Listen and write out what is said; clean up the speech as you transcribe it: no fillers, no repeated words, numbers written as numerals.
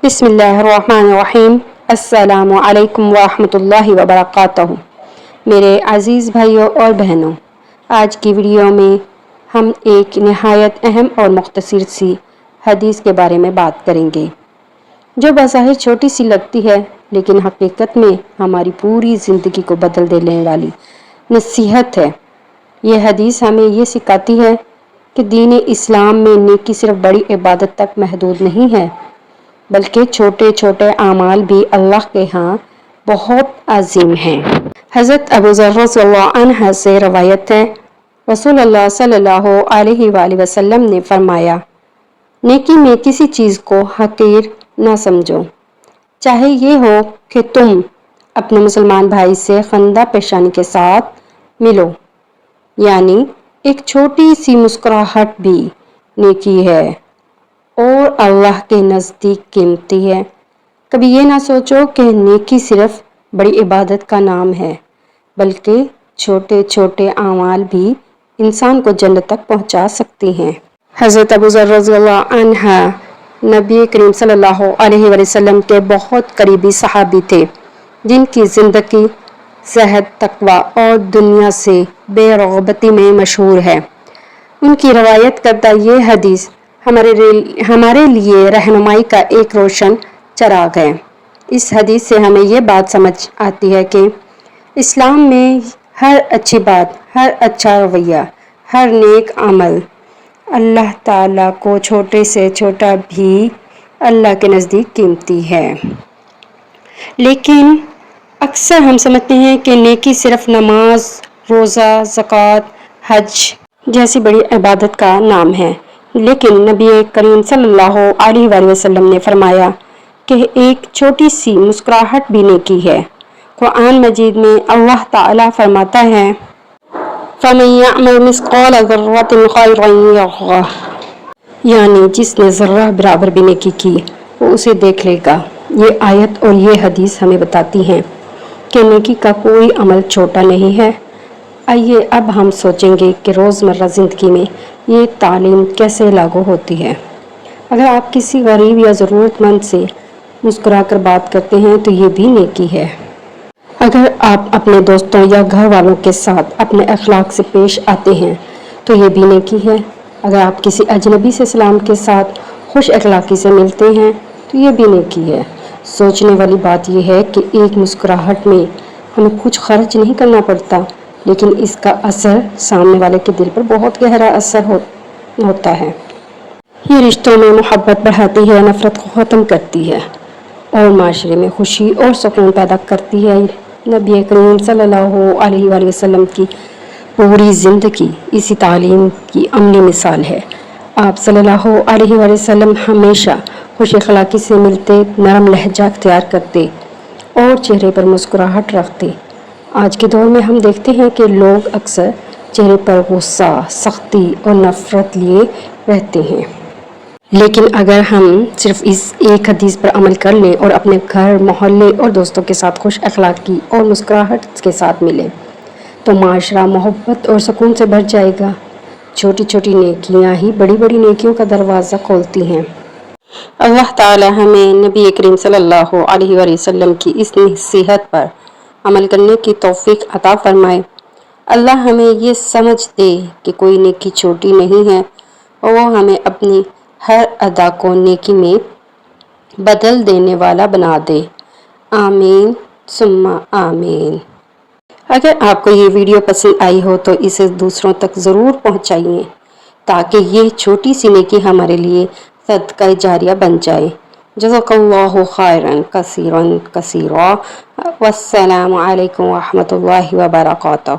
بسم اللہ الرحمن الرحیم۔ السلام علیکم ورحمۃ اللہ وبرکاتہ۔ میرے عزیز بھائیوں اور بہنوں، آج کی ویڈیو میں ہم ایک نہایت اہم اور مختصر سی حدیث کے بارے میں بات کریں گے، جو بظاہر چھوٹی سی لگتی ہے لیکن حقیقت میں ہماری پوری زندگی کو بدل دینے والی نصیحت ہے۔ یہ حدیث ہمیں یہ سکھاتی ہے کہ دین اسلام میں نیکی صرف بڑی عبادت تک محدود نہیں ہے، بلکہ چھوٹے چھوٹے اعمال بھی اللہ کے ہاں بہت عظیم ہیں۔ حضرت ابو ذر رضی اللہ عنہ سے روایت ہے، رسول اللہ صلی اللہ علیہ وآلہ وسلم نے فرمایا، نیکی میں کسی چیز کو حقیر نہ سمجھو، چاہے یہ ہو کہ تم اپنے مسلمان بھائی سے خندہ پیشانی کے ساتھ ملو، یعنی ایک چھوٹی سی مسکراہٹ بھی نیکی ہے اور اللہ کے نزدیک قیمتی ہے۔ کبھی یہ نہ سوچو کہ نیکی صرف بڑی عبادت کا نام ہے، بلکہ چھوٹے چھوٹے اعمال بھی انسان کو جنت تک پہنچا سکتے ہیں۔ حضرت ابو ذر رضی اللہ عنہ نبی کریم صلی اللہ علیہ وسلم کے بہت قریبی صحابی تھے، جن کی زندگی زہد، تقویٰ اور دنیا سے بے رغبتی میں مشہور ہے۔ ان کی روایت کردہ یہ حدیث ہمارے لیے رہنمائی کا ایک روشن چراغ ہے۔ اس حدیث سے ہمیں یہ بات سمجھ آتی ہے کہ اسلام میں ہر اچھی بات، ہر اچھا رویہ، ہر نیک عمل اللہ تعالیٰ کو چھوٹے سے چھوٹا بھی اللہ کے نزدیک قیمتی ہے۔ لیکن اکثر ہم سمجھتے ہیں کہ نیکی صرف نماز، روزہ، زکوٰۃ، حج جیسی بڑی عبادت کا نام ہے، لیکن نبی کریم صلی اللہ علیہ وآلہ وسلم نے فرمایا کہ ایک چھوٹی سی مسکراہٹ بھی نیکی ہے۔ قرآن مجید میں اللہ تعالیٰ فرماتا ہے، فَمَن يَعْمَلْ مِثْقَالَ ذَرَّةٍ خَيْرًا يَرَهُ، یعنی جس نے ذرہ برابر بھی نیکی کی وہ اسے دیکھ لے گا۔ یہ آیت اور یہ حدیث ہمیں بتاتی ہیں کہ نیکی کا کوئی عمل چھوٹا نہیں ہے۔ آئیے اب ہم سوچیں گے کہ روزمرہ زندگی میں یہ تعلیم کیسے لاگو ہوتی ہے۔ اگر آپ کسی غریب یا ضرورت مند سے مسکرا کر بات کرتے ہیں تو یہ بھی نیکی ہے۔ اگر آپ اپنے دوستوں یا گھر والوں کے ساتھ اپنے اخلاق سے پیش آتے ہیں تو یہ بھی نیکی ہے۔ اگر آپ کسی اجنبی سے سلام کے ساتھ خوش اخلاقی سے ملتے ہیں تو یہ بھی نیکی ہے۔ سوچنے والی بات یہ ہے کہ ایک مسکراہٹ میں ہمیں کچھ خرچ نہیں کرنا پڑتا، لیکن اس کا اثر سامنے والے کے دل پر بہت گہرا اثر ہوتا ہے۔ یہ رشتوں میں محبت بڑھاتی ہے، نفرت کو ختم کرتی ہے اور معاشرے میں خوشی اور سکون پیدا کرتی ہے۔ نبی کریم صلی اللہ علیہ وآلہ وسلم کی پوری زندگی اسی تعلیم کی عملی مثال ہے۔ آپ صلی اللہ علیہ وآلہ وسلم ہمیشہ خوش اخلاقی سے ملتے، نرم لہجہ اختیار کرتے اور چہرے پر مسکراہٹ رکھتے۔ آج کے دور میں ہم دیکھتے ہیں کہ لوگ اکثر چہرے پر غصہ، سختی اور نفرت لیے رہتے ہیں۔ لیکن اگر ہم صرف اس ایک حدیث پر عمل کر لیں اور اپنے گھر، محلے اور دوستوں کے ساتھ خوش اخلاقی اور مسکراہٹ کے ساتھ ملیں تو معاشرہ محبت اور سکون سے بھر جائے گا۔ چھوٹی چھوٹی نیکیاں ہی بڑی بڑی نیکیوں کا دروازہ کھولتی ہیں۔ اللہ تعالی ہمیں نبی کریم صلی اللہ علیہ وآلہ وسلم کی اس نصیحت پر عمل کرنے کی توفیق عطا فرمائے۔ اللہ ہمیں یہ سمجھ دے کہ کوئی نیکی چھوٹی نہیں ہے اور وہ ہمیں اپنی ہر ادا کو نیکی میں بدل دینے والا بنا دے۔ آمین ثم آمین۔ اگر آپ کو یہ ویڈیو پسند آئی ہو تو اسے دوسروں تک ضرور پہنچائیے تاکہ یہ چھوٹی سی نیکی ہمارے لیے صدقہ جاریہ بن جائے۔ جزاک اللہ خیرا کثیرا کثیرا۔ والسلام علیکم ورحمۃ اللہ وبرکاتہ۔